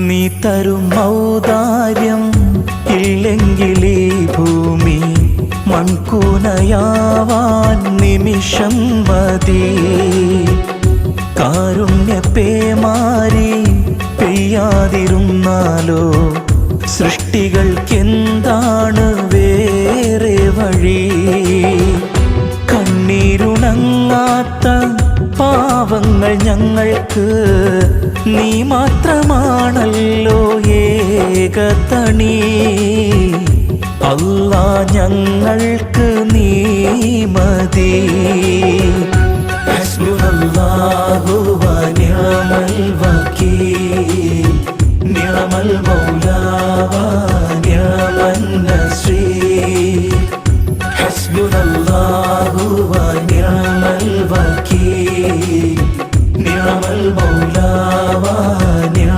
നീ തരും ഔദാര്യം ഇല്ലെങ്കിൽ ഈ ഭൂമി മൺകൂനയാവാൻ നിമിഷം മതി. കാരുണ്യപ്പേമാരി പെയ്യാതിരുന്നാലോ സൃഷ്ടികൾക്കെന്താണ് വേറെ വഴി? കണ്ണീരുണങ്ങാത്ത പാവങ്ങൾ ഞങ്ങൾക്ക് നീ മാത്രമാണല്ലോ ഏകതണി. അല്ലാ ഞങ്ങൾക്ക് നീ മതി. ഹസ്ബുനല്ലാഹു വ നിഅമൽ വകീൽ, നിഅമൽ മൗല